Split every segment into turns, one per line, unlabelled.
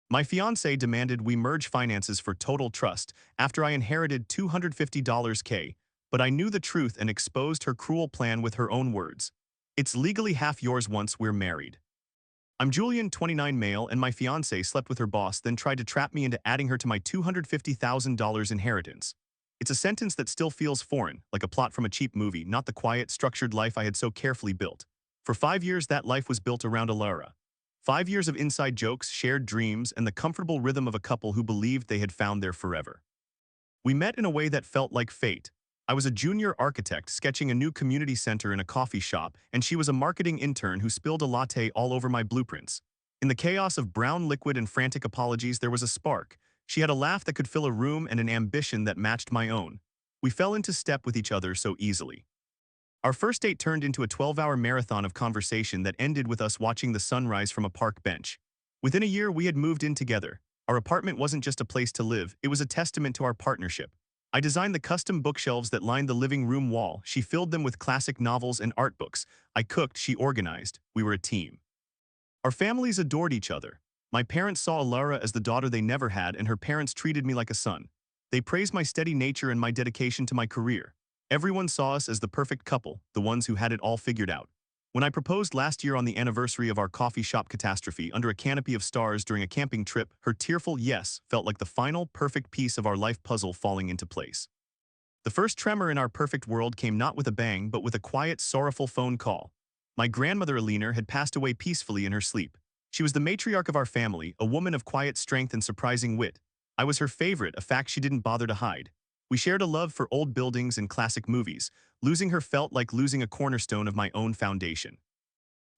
My fiancée demanded we merge finances for total trust after I inherited $250K, but I knew the truth and exposed her cruel plan with her own words. It's legally half yours once we're married. I'm Julian, 29 male, and my fiancée slept with her boss, then tried to trap me into adding her to my $250,000 inheritance. It's a sentence that still feels foreign, like a plot from a cheap movie, not the quiet, structured life I had so carefully built. For 5 years, that life was built around Alara. 5 years of inside jokes, shared dreams, and the comfortable rhythm of a couple who believed they had found their forever. We met in a way that felt like fate. I was a junior architect sketching a new community center in a coffee shop, and she was a marketing intern who spilled a latte all over my blueprints. In the chaos of brown liquid and frantic apologies, there was a spark. She had a laugh that could fill a room and an ambition that matched my own. We fell into step with each other so easily. Our first date turned into a 12-hour marathon of conversation that ended with us watching the sunrise from a park bench. Within a year, we had moved in together. Our apartment wasn't just a place to live, it was a testament to our partnership. I designed the custom bookshelves that lined the living room wall. She filled them with classic novels and art books. I cooked, she organized. We were a team. Our families adored each other. My parents saw Alara as the daughter they never had, and her parents treated me like a son. They praised my steady nature and my dedication to my career. Everyone saw us as the perfect couple, the ones who had it all figured out. When I proposed last year on the anniversary of our coffee shop catastrophe under a canopy of stars during a camping trip, her tearful yes felt like the final, perfect piece of our life puzzle falling into place. The first tremor in our perfect world came not with a bang, but with a quiet, sorrowful phone call. My grandmother Alina had passed away peacefully in her sleep. She was the matriarch of our family, a woman of quiet strength and surprising wit. I was her favorite, a fact she didn't bother to hide. We shared a love for old buildings and classic movies. Losing her felt like losing a cornerstone of my own foundation.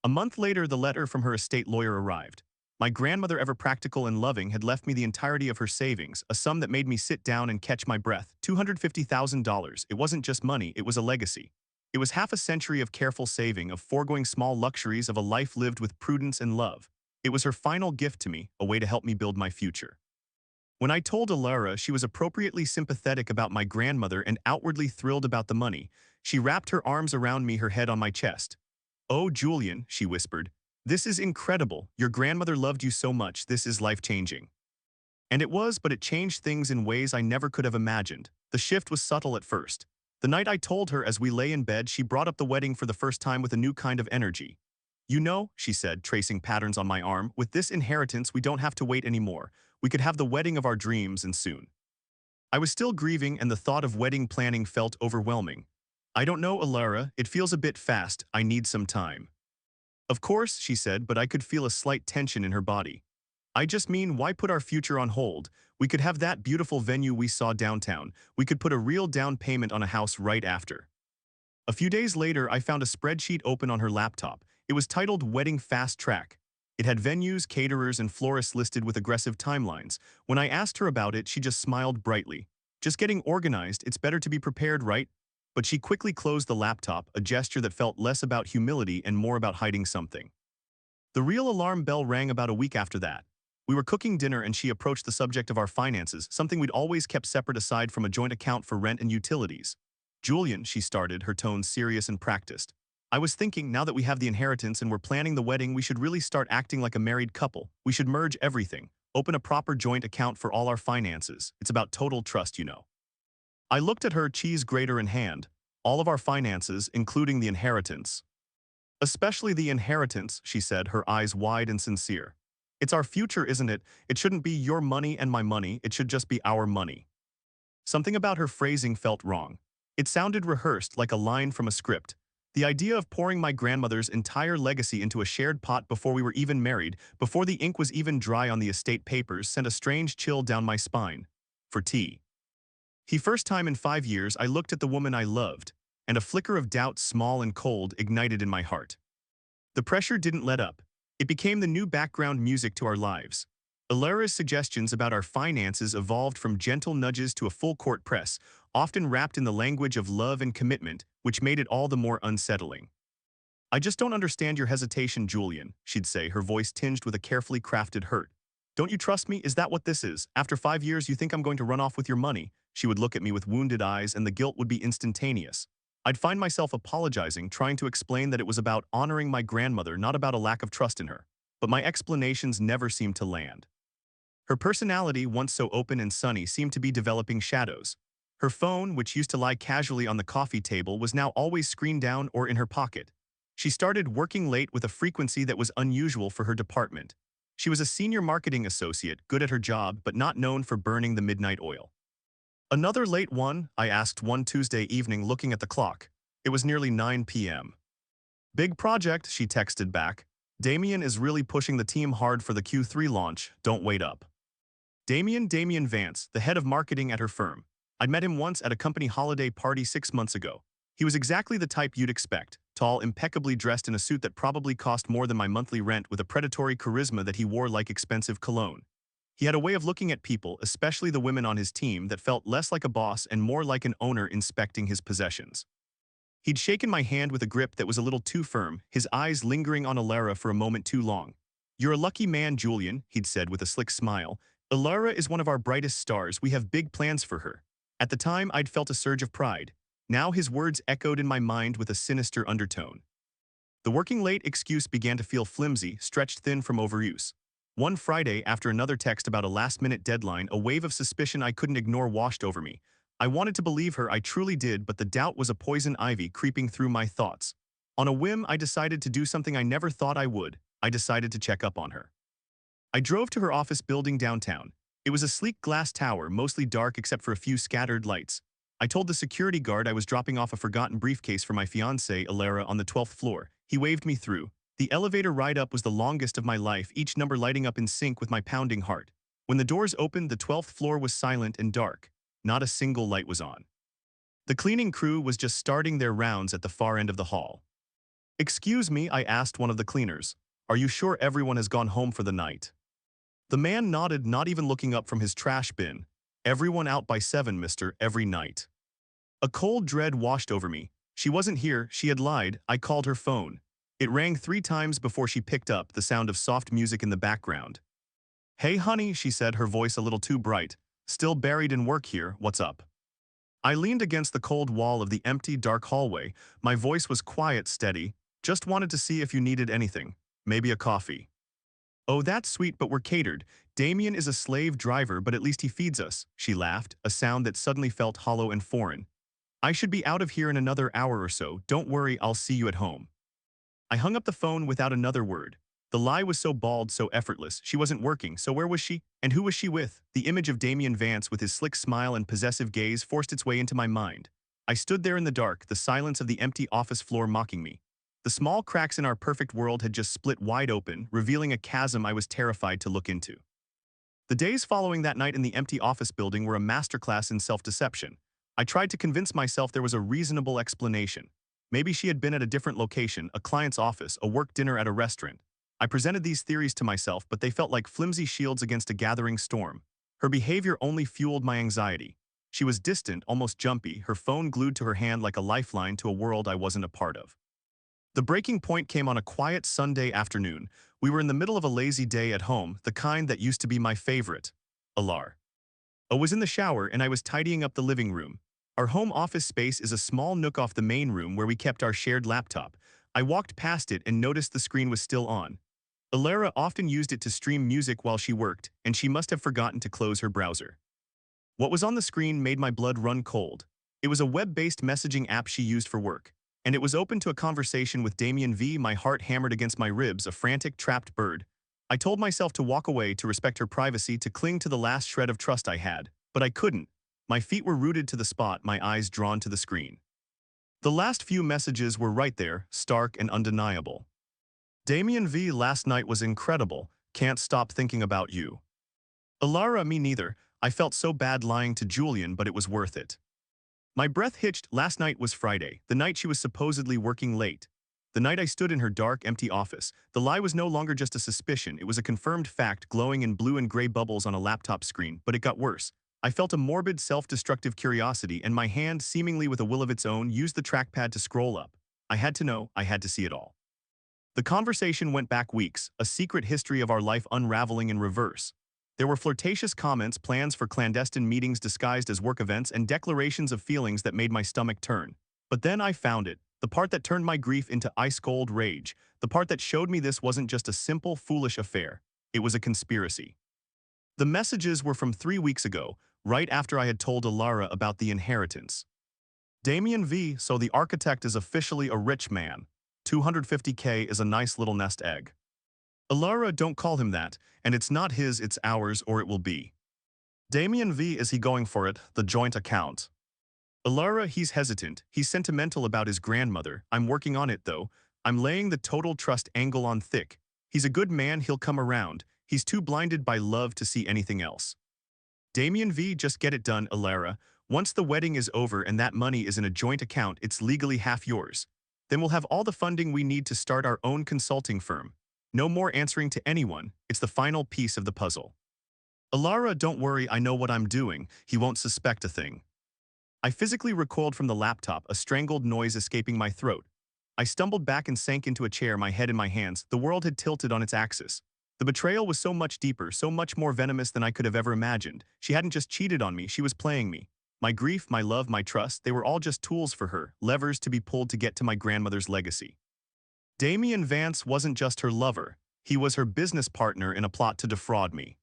A month later, the letter from her estate lawyer arrived. My grandmother, ever practical and loving, had left me the entirety of her savings, a sum that made me sit down and catch my breath. $250,000. It wasn't just money, it was a legacy. It was half a century of careful saving, of foregoing small luxuries, of a life lived with prudence and love. It was her final gift to me, a way to help me build my future. When I told Alara, she was appropriately sympathetic about my grandmother and outwardly thrilled about the money. She wrapped her arms around me, her head on my chest. "Oh, Julian," she whispered, "this is incredible. Your grandmother loved you so much. This is life-changing." And it was, but it changed things in ways I never could have imagined. The shift was subtle at first. The night I told her as we lay in bed, she brought up the wedding for the first time with a new kind of energy. "You know," she said, tracing patterns on my arm, "with this inheritance, we don't have to wait anymore. We could have the wedding of our dreams, and soon." I was still grieving, and the thought of wedding planning felt overwhelming. "I don't know, Alara, it feels a bit fast. I need some time." "Of course," she said, but I could feel a slight tension in her body. "I just mean, why put our future on hold? We could have that beautiful venue we saw downtown. We could put a real down payment on a house right after." A few days later, I found a spreadsheet open on her laptop. It was titled Wedding Fast Track. It had venues, caterers, and florists listed with aggressive timelines. When I asked her about it, she just smiled brightly. "Just getting organized, it's better to be prepared, right?" But she quickly closed the laptop, a gesture that felt less about humility and more about hiding something. The real alarm bell rang about a week after that. We were cooking dinner and she approached the subject of our finances, something we'd always kept separate aside from a joint account for rent and utilities. "Julian," she started, her tone serious and practiced. "I was thinking, now that we have the inheritance and we're planning the wedding, we should really start acting like a married couple. We should merge everything. Open a proper joint account for all our finances. It's about total trust, you know." I looked at her, cheese grater in hand. "All of our finances, including the inheritance." "Especially the inheritance," she said, her eyes wide and sincere. "It's our future, isn't it? It shouldn't be your money and my money, it should just be our money." Something about her phrasing felt wrong. It sounded rehearsed, like a line from a script. The idea of pouring my grandmother's entire legacy into a shared pot before we were even married, before the ink was even dry on the estate papers, sent a strange chill down my spine. For tea. The first time in 5 years, I looked at the woman I loved, and a flicker of doubt, small and cold, ignited in my heart. The pressure didn't let up. It became the new background music to our lives. Alara's suggestions about our finances evolved from gentle nudges to a full-court press, often wrapped in the language of love and commitment, which made it all the more unsettling. "I just don't understand your hesitation, Julian," she'd say, her voice tinged with a carefully crafted hurt. "Don't you trust me? Is that what this is? After 5 years, you think I'm going to run off with your money?" She would look at me with wounded eyes, and the guilt would be instantaneous. I'd find myself apologizing, trying to explain that it was about honoring my grandmother, not about a lack of trust in her. But my explanations never seemed to land. Her personality, once so open and sunny, seemed to be developing shadows. Her phone, which used to lie casually on the coffee table, was now always screened down or in her pocket. She started working late with a frequency that was unusual for her department. She was a senior marketing associate, good at her job, but not known for burning the midnight oil. "Another late one?" I asked one Tuesday evening, looking at the clock. It was nearly 9 p.m. "Big project," she texted back. "Damien is really pushing the team hard for the Q3 launch. Don't wait up." Damien Vance, the head of marketing at her firm. I'd met him once at a company holiday party 6 months ago. He was exactly the type you'd expect, tall, impeccably dressed in a suit that probably cost more than my monthly rent, with a predatory charisma that he wore like expensive cologne. He had a way of looking at people, especially the women on his team, that felt less like a boss and more like an owner inspecting his possessions. He'd shaken my hand with a grip that was a little too firm, his eyes lingering on Alara for a moment too long. "You're a lucky man, Julian," he'd said with a slick smile. "Alara is one of our brightest stars. We have big plans for her." At the time, I'd felt a surge of pride. Now his words echoed in my mind with a sinister undertone. The working late excuse began to feel flimsy, stretched thin from overuse. One Friday, after another text about a last-minute deadline, a wave of suspicion I couldn't ignore washed over me. I wanted to believe her, I truly did, but the doubt was a poison ivy creeping through my thoughts. On a whim, I decided to do something I never thought I would. I decided to check up on her. I drove to her office building downtown. It was a sleek glass tower, mostly dark except for a few scattered lights. I told the security guard I was dropping off a forgotten briefcase for my fiancée, Alara, on the 12th floor. He waved me through. The elevator ride up was the longest of my life, each number lighting up in sync with my pounding heart. When the doors opened, the 12th floor was silent and dark. Not a single light was on. The cleaning crew was just starting their rounds at the far end of the hall. "Excuse me," I asked one of the cleaners. "Are you sure everyone has gone home for the night?" The man nodded, not even looking up from his trash bin. "Everyone out by 7, mister, every night." A cold dread washed over me. She wasn't here, she had lied. I called her phone. It rang 3 times before she picked up, the sound of soft music in the background. "Hey honey," she said, her voice a little too bright. "Still buried in work here, what's up?" I leaned against the cold wall of the empty, dark hallway. My voice was quiet, steady. "Just wanted to see if you needed anything. Maybe a coffee." "Oh, that's sweet, but we're catered. Damien is a slave driver, but at least he feeds us," she laughed, a sound that suddenly felt hollow and foreign. "I should be out of here in another hour or so. Don't worry, I'll see you at home." I hung up the phone without another word. The lie was so bald, so effortless. She wasn't working, so where was she? And who was she with? The image of Damien Vance with his slick smile and possessive gaze forced its way into my mind. I stood there in the dark, the silence of the empty office floor mocking me. The small cracks in our perfect world had just split wide open, revealing a chasm I was terrified to look into. The days following that night in the empty office building were a masterclass in self-deception. I tried to convince myself there was a reasonable explanation. Maybe she had been at a different location, a client's office, a work dinner at a restaurant. I presented these theories to myself, but they felt like flimsy shields against a gathering storm. Her behavior only fueled my anxiety. She was distant, almost jumpy, her phone glued to her hand like a lifeline to a world I wasn't a part of. The breaking point came on a quiet Sunday afternoon. We were in the middle of a lazy day at home, the kind that used to be my favorite. Alar. I was in the shower and I was tidying up the living room. Our home office space is a small nook off the main room where we kept our shared laptop. I walked past it and noticed the screen was still on. Alara often used it to stream music while she worked, and she must have forgotten to close her browser. What was on the screen made my blood run cold. It was a web-based messaging app she used for work, and it was open to a conversation with Damien V. My heart hammered against my ribs, a frantic, trapped bird. I told myself to walk away, to respect her privacy, to cling to the last shred of trust I had, but I couldn't. My feet were rooted to the spot, my eyes drawn to the screen. The last few messages were right there, stark and undeniable. "Damien V, last night was incredible. Can't stop thinking about you." "Alara, me neither. I felt so bad lying to Julian, but it was worth it." My breath hitched. Last night was Friday, the night she was supposedly working late. The night I stood in her dark, empty office. The lie was no longer just a suspicion, it was a confirmed fact, glowing in blue and gray bubbles on a laptop screen. But it got worse. I felt a morbid, self-destructive curiosity, and my hand, seemingly with a will of its own, used the trackpad to scroll up. I had to know, I had to see it all. The conversation went back weeks, a secret history of our life unraveling in reverse. There were flirtatious comments, plans for clandestine meetings disguised as work events, and declarations of feelings that made my stomach turn. But then I found it, the part that turned my grief into ice-cold rage, the part that showed me this wasn't just a simple, foolish affair. It was a conspiracy. The messages were from 3 weeks ago, right after I had told Alara about the inheritance. Damien V, so the architect is officially a rich man. 250K is a nice little nest egg. Alara, don't call him that, and it's not his, it's ours, or it will be. Damien V, is he going for it, the joint account? Alara, he's hesitant, he's sentimental about his grandmother, I'm working on it though, I'm laying the total trust angle on thick. He's a good man, he'll come around, he's too blinded by love to see anything else. Damien V, just get it done, Alara. Once the wedding is over and that money is in a joint account, it's legally half yours. Then we'll have all the funding we need to start our own consulting firm. No more answering to anyone, it's the final piece of the puzzle. Alara, don't worry, I know what I'm doing, he won't suspect a thing. I physically recoiled from the laptop, a strangled noise escaping my throat. I stumbled back and sank into a chair, my head in my hands. The world had tilted on its axis. The betrayal was so much deeper, so much more venomous than I could have ever imagined. She hadn't just cheated on me, she was playing me. My grief, my love, my trust, they were all just tools for her, levers to be pulled to get to my grandmother's legacy. Damien Vance wasn't just her lover, he was her business partner in a plot to defraud me.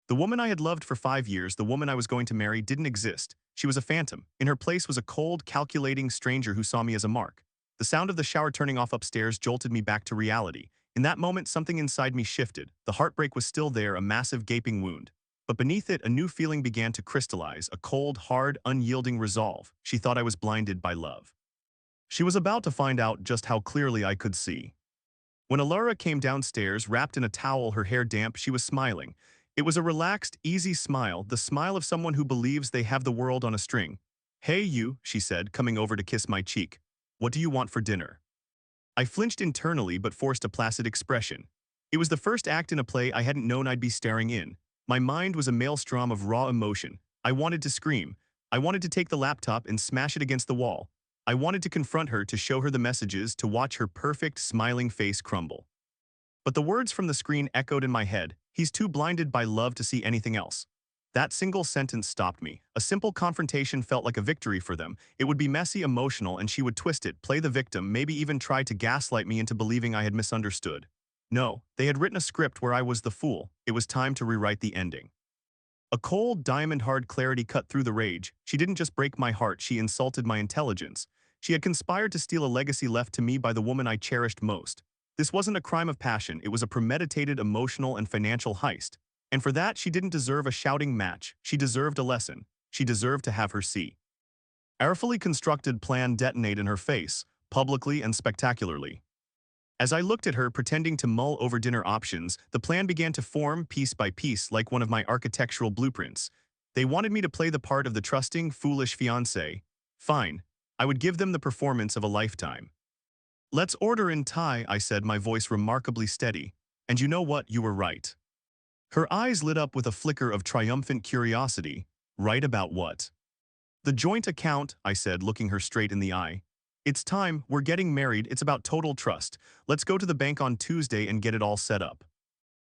The woman I had loved for 5 years, the woman I was going to marry, didn't exist. She was a phantom. In her place was a cold, calculating stranger who saw me as a mark. The sound of the shower turning off upstairs jolted me back to reality. In that moment, something inside me shifted. The heartbreak was still there, a massive gaping wound. But beneath it, a new feeling began to crystallize, a cold, hard, unyielding resolve. She thought I was blinded by love. She was about to find out just how clearly I could see. When Alara came downstairs, wrapped in a towel, her hair damp, she was smiling. It was a relaxed, easy smile, the smile of someone who believes they have the world on a string. "Hey you," she said, coming over to kiss my cheek. "What do you want for dinner?" I flinched internally but forced a placid expression. It was the first act in a play I hadn't known I'd be staring in. My mind was a maelstrom of raw emotion. I wanted to scream. I wanted to take the laptop and smash it against the wall. I wanted to confront her, to show her the messages, to watch her perfect, smiling face crumble. But the words from the screen echoed in my head. He's too blinded by love to see anything else. That single sentence stopped me. A simple confrontation felt like a victory for them. It would be messy, emotional, and she would twist it, play the victim, maybe even try to gaslight me into believing I had misunderstood. No, they had written a script where I was the fool. It was time to rewrite the ending. A cold, diamond-hard clarity cut through the rage. She didn't just break my heart, she insulted my intelligence. She had conspired to steal a legacy left to me by the woman I cherished most. This wasn't a crime of passion, it was a premeditated emotional and financial heist. And for that, she didn't deserve a shouting match. She deserved a lesson. She deserved to have her see. Our fully constructed plan detonated in her face, publicly and spectacularly. As I looked at her, pretending to mull over dinner options, the plan began to form piece by piece like one of my architectural blueprints. They wanted me to play the part of the trusting, foolish fiancé. Fine. I would give them the performance of a lifetime. "Let's order in Thai," I said, my voice remarkably steady. "And you know what? You were right." Her eyes lit up with a flicker of triumphant curiosity. "Right about what?" "The joint account," I said, looking her straight in the eye. "It's time, we're getting married, it's about total trust. Let's go to the bank on Tuesday and get it all set up."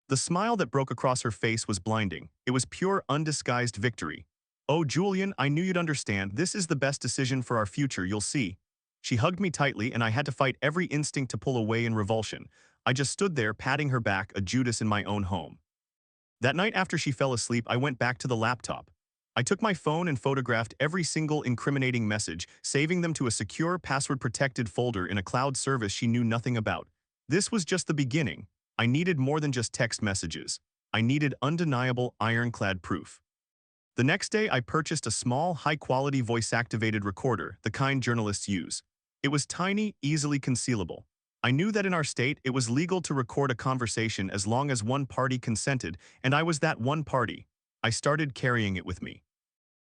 The smile that broke across her face was blinding. It was pure, undisguised victory. "Oh, Julian, I knew you'd understand. This is the best decision for our future, you'll see." She hugged me tightly, and I had to fight every instinct to pull away in revulsion. I just stood there, patting her back, a Judas in my own home. That night after she fell asleep, I went back to the laptop. I took my phone and photographed every single incriminating message, saving them to a secure, password-protected folder in a cloud service she knew nothing about. This was just the beginning. I needed more than just text messages. I needed undeniable, ironclad proof. The next day, I purchased a small, high-quality voice-activated recorder, the kind journalists use. It was tiny, easily concealable. I knew that in our state, it was legal to record a conversation as long as one party consented, and I was that one party. I started carrying it with me.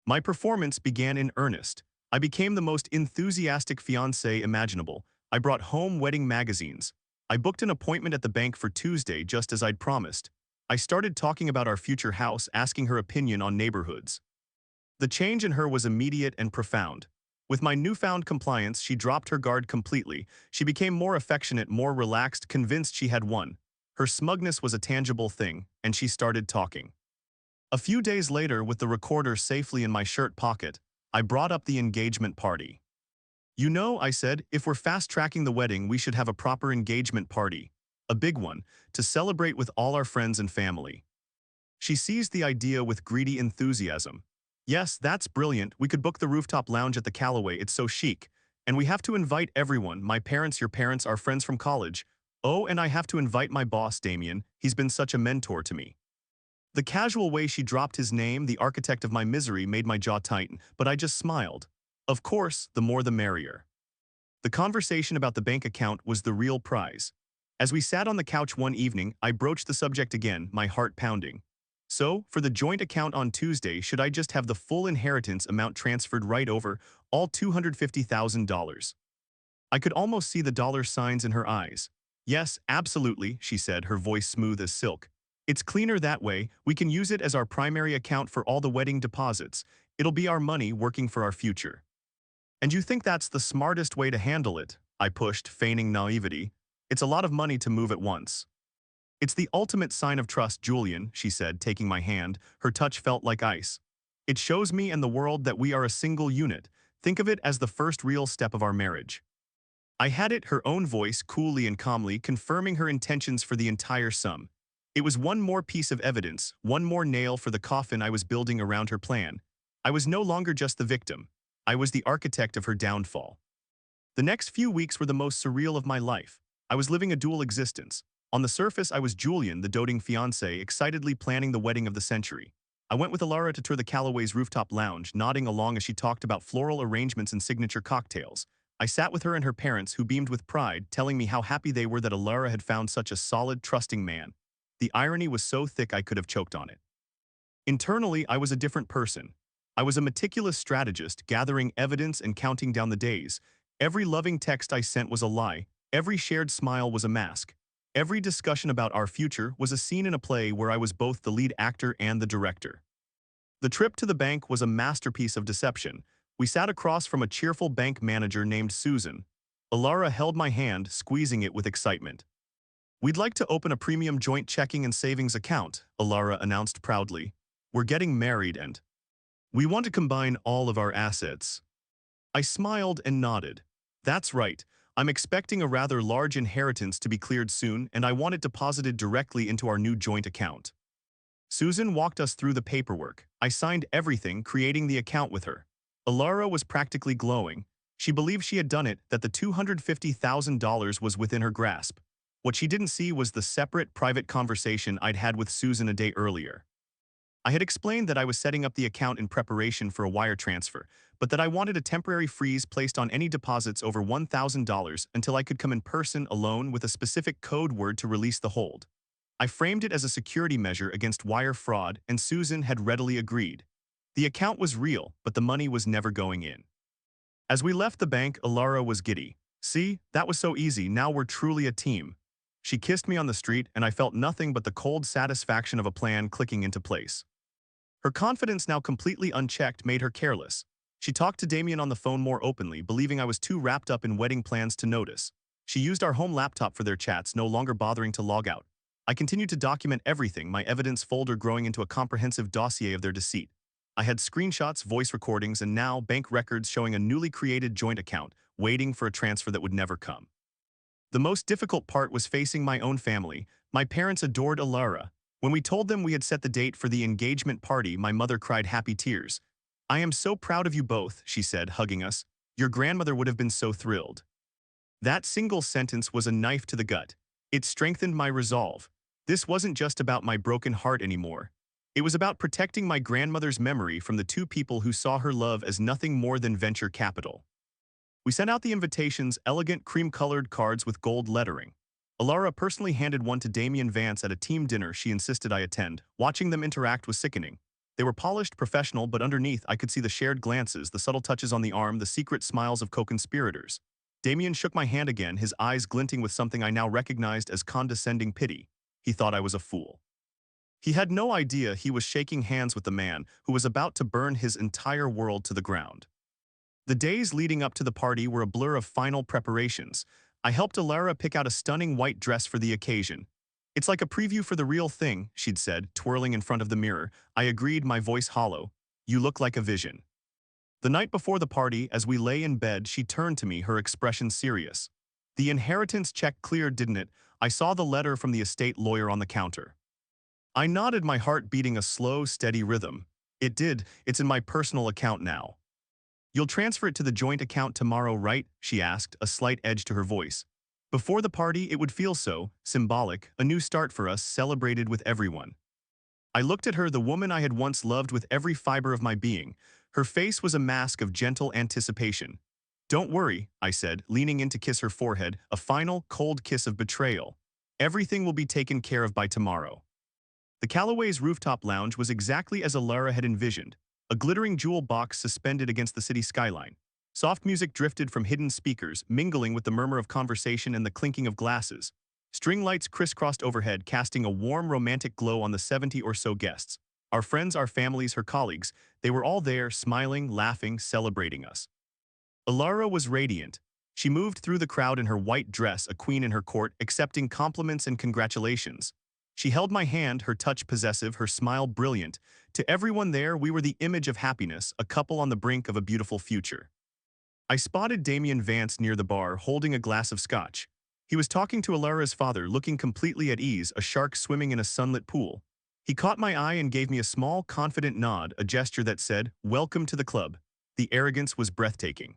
My performance began in earnest. I became the most enthusiastic fiancé imaginable. I brought home wedding magazines. I booked an appointment at the bank for Tuesday, just as I'd promised. I started talking about our future house, asking her opinion on neighborhoods. The change in her was immediate and profound. With my newfound compliance, she dropped her guard completely. She became more affectionate, more relaxed, convinced she had won. Her smugness was a tangible thing, and she started talking. A few days later, with the recorder safely in my shirt pocket, I brought up the engagement party. "You know," I said, "if we're fast-tracking the wedding, we should have a proper engagement party. A big one, to celebrate with all our friends and family." She seized the idea with greedy enthusiasm. Yes, that's brilliant. We could book the rooftop lounge at the Callaway. It's so chic. And we have to invite everyone. My parents, your parents, our friends from college. Oh, and I have to invite my boss, Damien. He's been such a mentor to me. The casual way she dropped his name, the architect of my misery, made my jaw tighten, but I just smiled. Of course, the more the merrier. The conversation about the bank account was the real prize. As we sat on the couch one evening, I broached the subject again, my heart pounding. So, for the joint account on Tuesday, should I just have the full inheritance amount transferred right over, all $250,000? I could almost see the dollar signs in her eyes. Yes, absolutely, she said, her voice smooth as silk. It's cleaner that way. We can use it as our primary account for all the wedding deposits. It'll be our money working for our future. And you think that's the smartest way to handle it? I pushed, feigning naivety. It's a lot of money to move at once. It's the ultimate sign of trust, Julian, she said, taking my hand. Her touch felt like ice. It shows me and the world that we are a single unit. Think of it as the first real step of our marriage. I had it, her own voice, coolly and calmly, confirming her intentions for the entire sum. It was one more piece of evidence, one more nail for the coffin I was building around her plan. I was no longer just the victim. I was the architect of her downfall. The next few weeks were the most surreal of my life. I was living a dual existence. On the surface, I was Julian, the doting fiancé, excitedly planning the wedding of the century. I went with Alara to tour the Callaway's rooftop lounge, nodding along as she talked about floral arrangements and signature cocktails. I sat with her and her parents, who beamed with pride, telling me how happy they were that Alara had found such a solid, trusting man. The irony was so thick I could have choked on it. Internally, I was a different person. I was a meticulous strategist, gathering evidence and counting down the days. Every loving text I sent was a lie. Every shared smile was a mask. Every discussion about our future was a scene in a play where I was both the lead actor and the director. The trip to the bank was a masterpiece of deception. We sat across from a cheerful bank manager named Susan. Alara held my hand, squeezing it with excitement. "We'd like to open a premium joint checking and savings account," Alara announced proudly. "We're getting married and we want to combine all of our assets." I smiled and nodded. "That's right. I'm expecting a rather large inheritance to be cleared soon, and I want it deposited directly into our new joint account." Susan walked us through the paperwork. I signed everything, creating the account with her. Alara was practically glowing. She believed she had done it, that the $250,000 was within her grasp. What she didn't see was the separate, private conversation I'd had with Susan a day earlier. I had explained that I was setting up the account in preparation for a wire transfer, but that I wanted a temporary freeze placed on any deposits over $1,000 until I could come in person alone with a specific code word to release the hold. I framed it as a security measure against wire fraud, and Susan had readily agreed. The account was real, but the money was never going in. As we left the bank, Alara was giddy. "See, that was so easy. Now we're truly a team." She kissed me on the street, and I felt nothing but the cold satisfaction of a plan clicking into place. Her confidence, now completely unchecked, made her careless. She talked to Damien on the phone more openly, believing I was too wrapped up in wedding plans to notice. She used our home laptop for their chats, no longer bothering to log out. I continued to document everything, my evidence folder growing into a comprehensive dossier of their deceit. I had screenshots, voice recordings, and now bank records showing a newly created joint account, waiting for a transfer that would never come. The most difficult part was facing my own family. My parents adored Alara. When we told them we had set the date for the engagement party, my mother cried happy tears. "I am so proud of you both," she said, hugging us. "Your grandmother would have been so thrilled." That single sentence was a knife to the gut. It strengthened my resolve. This wasn't just about my broken heart anymore. It was about protecting my grandmother's memory from the two people who saw her love as nothing more than venture capital. We sent out the invitations, elegant cream-colored cards with gold lettering. Alara personally handed one to Damien Vance at a team dinner she insisted I attend. Watching them interact was sickening. They were polished, professional, but underneath I could see the shared glances, the subtle touches on the arm, the secret smiles of co-conspirators. Damien shook my hand again, his eyes glinting with something I now recognized as condescending pity. He thought I was a fool. He had no idea he was shaking hands with the man who was about to burn his entire world to the ground. The days leading up to the party were a blur of final preparations. I helped Alara pick out a stunning white dress for the occasion. "It's like a preview for the real thing," she'd said, twirling in front of the mirror. I agreed, my voice hollow. "You look like a vision." The night before the party, as we lay in bed, she turned to me, her expression serious. "The inheritance check cleared, didn't it? I saw the letter from the estate lawyer on the counter." I nodded, my heart beating a slow, steady rhythm. It did. It's in my personal account now. You'll transfer it to the joint account tomorrow, right? She asked, a slight edge to her voice. Before the party, it would feel so symbolic, a new start for us, celebrated with everyone. I looked at her, the woman I had once loved with every fiber of my being. Her face was a mask of gentle anticipation. Don't worry, I said, leaning in to kiss her forehead, a final, cold kiss of betrayal. Everything will be taken care of by tomorrow. The Callaway's rooftop lounge was exactly as Alara had envisioned, a glittering jewel box suspended against the city skyline. Soft music drifted from hidden speakers, mingling with the murmur of conversation and the clinking of glasses. String lights crisscrossed overhead, casting a warm, romantic glow on the 70 or so guests. Our friends, our families, her colleagues, they were all there, smiling, laughing, celebrating us. Alara was radiant. She moved through the crowd in her white dress, a queen in her court, accepting compliments and congratulations. She held my hand, her touch possessive, her smile brilliant. To everyone there, we were the image of happiness, a couple on the brink of a beautiful future. I spotted Damien Vance near the bar, holding a glass of scotch. He was talking to Alara's father, looking completely at ease, a shark swimming in a sunlit pool. He caught my eye and gave me a small, confident nod, a gesture that said, "Welcome to the club." The arrogance was breathtaking.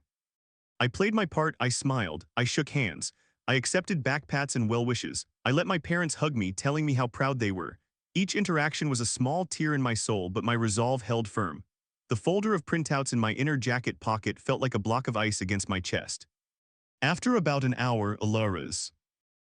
I played my part, I smiled, I shook hands. I accepted backpats and well wishes. I let my parents hug me, telling me how proud they were. Each interaction was a small tear in my soul, but my resolve held firm. The folder of printouts in my inner jacket pocket felt like a block of ice against my chest. After about an hour, Alara's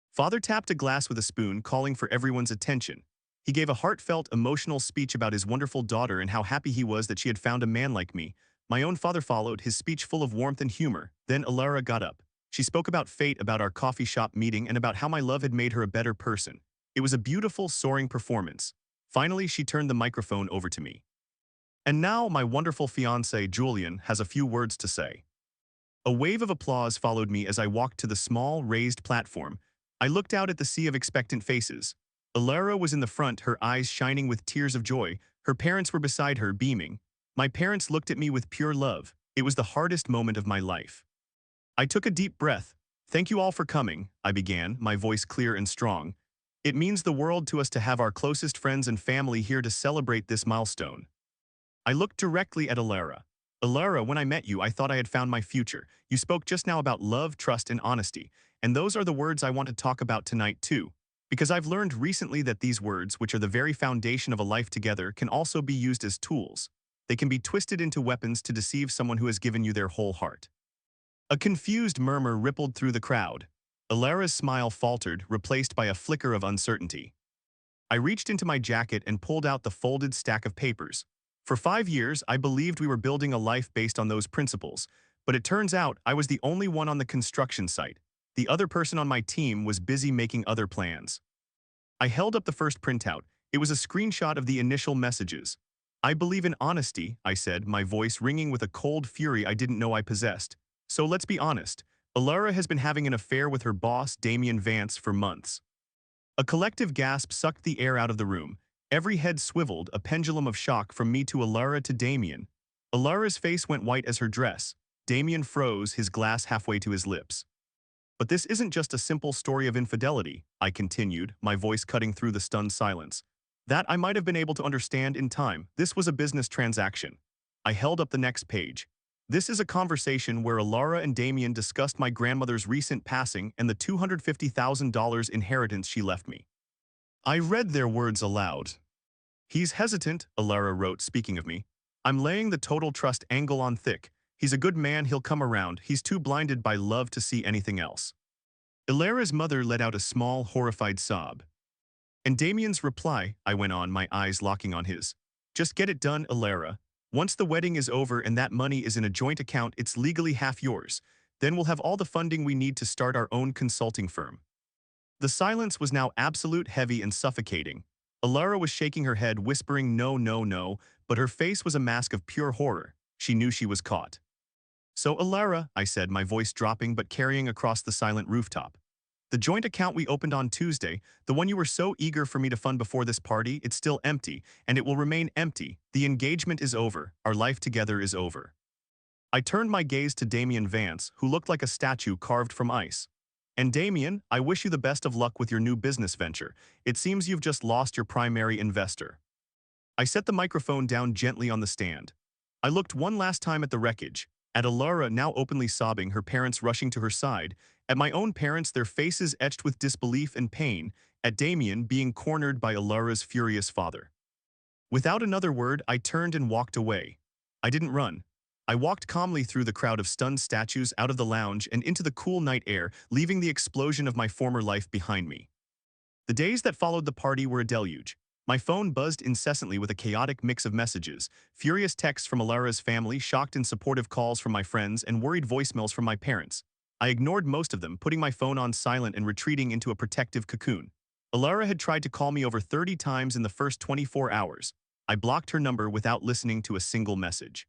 father tapped a glass with a spoon, calling for everyone's attention. He gave a heartfelt, emotional speech about his wonderful daughter and how happy he was that she had found a man like me. My own father followed, his speech full of warmth and humor. Then Alara got up. She spoke about fate, about our coffee shop meeting, and about how my love had made her a better person. It was a beautiful, soaring performance. Finally, she turned the microphone over to me. And now, my wonderful fiancé, Julian, has a few words to say. A wave of applause followed me as I walked to the small, raised platform. I looked out at the sea of expectant faces. Alara was in the front, her eyes shining with tears of joy. Her parents were beside her, beaming. My parents looked at me with pure love. It was the hardest moment of my life. I took a deep breath. "Thank you all for coming," I began, my voice clear and strong. "It means the world to us to have our closest friends and family here to celebrate this milestone." I looked directly at Alara. "Alara, when I met you, I thought I had found my future. You spoke just now about love, trust, and honesty, and those are the words I want to talk about tonight too. Because I've learned recently that these words, which are the very foundation of a life together, can also be used as tools. They can be twisted into weapons to deceive someone who has given you their whole heart." A confused murmur rippled through the crowd. Alara's smile faltered, replaced by a flicker of uncertainty. I reached into my jacket and pulled out the folded stack of papers. For 5 years, I believed we were building a life based on those principles, but it turns out I was the only one on the construction site. The other person on my team was busy making other plans. I held up the first printout. It was a screenshot of the initial messages. "I believe in honesty," I said, my voice ringing with a cold fury I didn't know I possessed. "So let's be honest. Alara has been having an affair with her boss, Damien Vance, for months." A collective gasp sucked the air out of the room. Every head swiveled, a pendulum of shock from me to Alara to Damien. Alara's face went white as her dress. Damien froze, his glass halfway to his lips. "But this isn't just a simple story of infidelity," I continued, my voice cutting through the stunned silence. "That I might have been able to understand in time. This was a business transaction." I held up the next page. "This is a conversation where Alara and Damien discussed my grandmother's recent passing and the $250,000 inheritance she left me." I read their words aloud. "He's hesitant," Alara wrote, speaking of me. "I'm laying the total trust angle on thick. He's a good man, he'll come around. He's too blinded by love to see anything else." Alara's mother let out a small, horrified sob. "And Damien's reply," I went on, my eyes locking on his. "Just get it done, Alara. Once the wedding is over and that money is in a joint account, it's legally half yours. Then we'll have all the funding we need to start our own consulting firm." The silence was now absolute, heavy, and suffocating. Alara was shaking her head, whispering no, no, no, but her face was a mask of pure horror. She knew she was caught. "So Alara," I said, my voice dropping but carrying across the silent rooftop. "The joint account we opened on Tuesday, the one you were so eager for me to fund before this party, it's still empty, and it will remain empty. The engagement is over. Our life together is over." I turned my gaze to Damien Vance, who looked like a statue carved from ice. And Damien, I wish you the best of luck with your new business venture. It seems you've just lost your primary investor. I set the microphone down gently on the stand. I looked one last time at the wreckage, at Alara now openly sobbing, her parents rushing to her side, at my own parents, their faces etched with disbelief and pain, at Damien being cornered by Alara's furious father. Without another word, I turned and walked away. I didn't run. I walked calmly through the crowd of stunned statues, out of the lounge, and into the cool night air, leaving the explosion of my former life behind me. The days that followed the party were a deluge. My phone buzzed incessantly with a chaotic mix of messages, furious texts from Alara's family, shocked and supportive calls from my friends, and worried voicemails from my parents. I ignored most of them, putting my phone on silent and retreating into a protective cocoon. Alara had tried to call me over 30 times in the first 24 hours. I blocked her number without listening to a single message.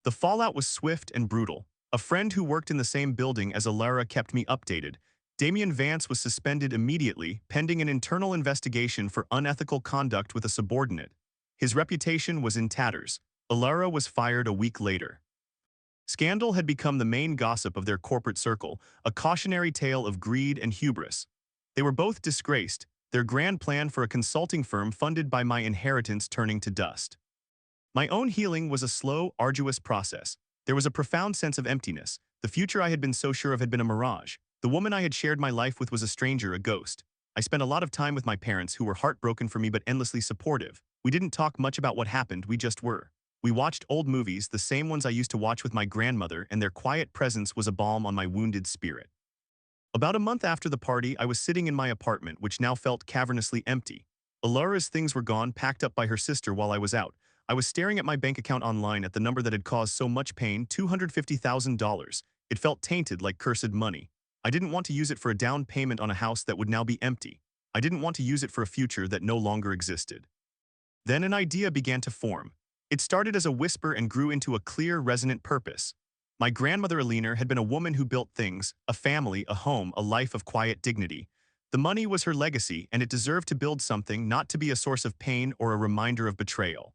The fallout was swift and brutal. A friend who worked in the same building as Alara kept me updated. Damian Vance was suspended immediately, pending an internal investigation for unethical conduct with a subordinate. His reputation was in tatters. Alara was fired a week later. Scandal had become the main gossip of their corporate circle, a cautionary tale of greed and hubris. They were both disgraced, their grand plan for a consulting firm funded by my inheritance turning to dust. My own healing was a slow, arduous process. There was a profound sense of emptiness. The future I had been so sure of had been a mirage. The woman I had shared my life with was a stranger, a ghost. I spent a lot of time with my parents, who were heartbroken for me but endlessly supportive. We didn't talk much about what happened, we just were. We watched old movies, the same ones I used to watch with my grandmother, and their quiet presence was a balm on my wounded spirit. About a month after the party, I was sitting in my apartment, which now felt cavernously empty. Alara's things were gone, packed up by her sister while I was out. I was staring at my bank account online at the number that had caused so much pain, $250,000. It felt tainted, like cursed money. I didn't want to use it for a down payment on a house that would now be empty. I didn't want to use it for a future that no longer existed. Then an idea began to form. It started as a whisper and grew into a clear, resonant purpose. My grandmother Alina had been a woman who built things, a family, a home, a life of quiet dignity. The money was her legacy, and it deserved to build something, not to be a source of pain or a reminder of betrayal.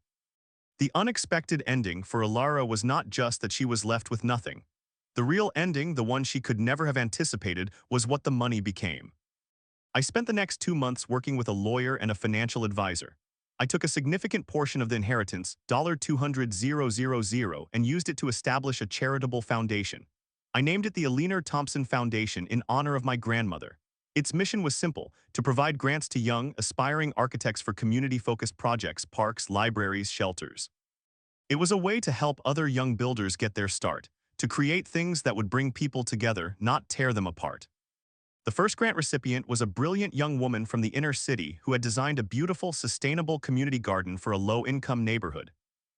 The unexpected ending for Alara was not just that she was left with nothing. The real ending, the one she could never have anticipated, was what the money became. I spent the next 2 months working with a lawyer and a financial advisor. I took a significant portion of the inheritance, $200,000, and used it to establish a charitable foundation. I named it the Alina Thompson Foundation in honor of my grandmother. Its mission was simple: to provide grants to young, aspiring architects for community-focused projects, parks, libraries, shelters. It was a way to help other young builders get their start, to create things that would bring people together, not tear them apart. The first grant recipient was a brilliant young woman from the inner city who had designed a beautiful, sustainable community garden for a low-income neighborhood.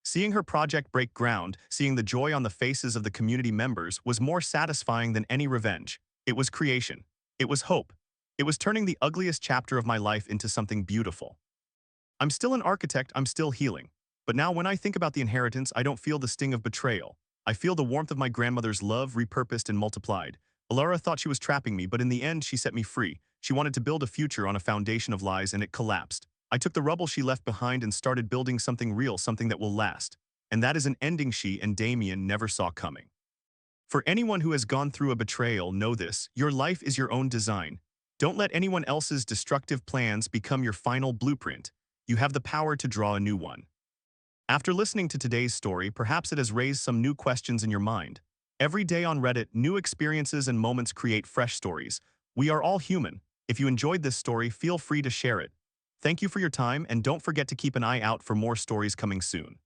Seeing her project break ground, seeing the joy on the faces of the community members was more satisfying than any revenge. It was creation. It was hope. It was turning the ugliest chapter of my life into something beautiful. I'm still an architect, I'm still healing. But now when I think about the inheritance, I don't feel the sting of betrayal. I feel the warmth of my grandmother's love repurposed and multiplied. Alara thought she was trapping me, but in the end she set me free. She wanted to build a future on a foundation of lies, and it collapsed. I took the rubble she left behind and started building something real, something that will last. And that is an ending she and Damien never saw coming. For anyone who has gone through a betrayal, know this: your life is your own design. Don't let anyone else's destructive plans become your final blueprint. You have the power to draw a new one. After listening to today's story, perhaps it has raised some new questions in your mind. Every day on Reddit, new experiences and moments create fresh stories. We are all human. If you enjoyed this story, feel free to share it. Thank you for your time, and don't forget to keep an eye out for more stories coming soon.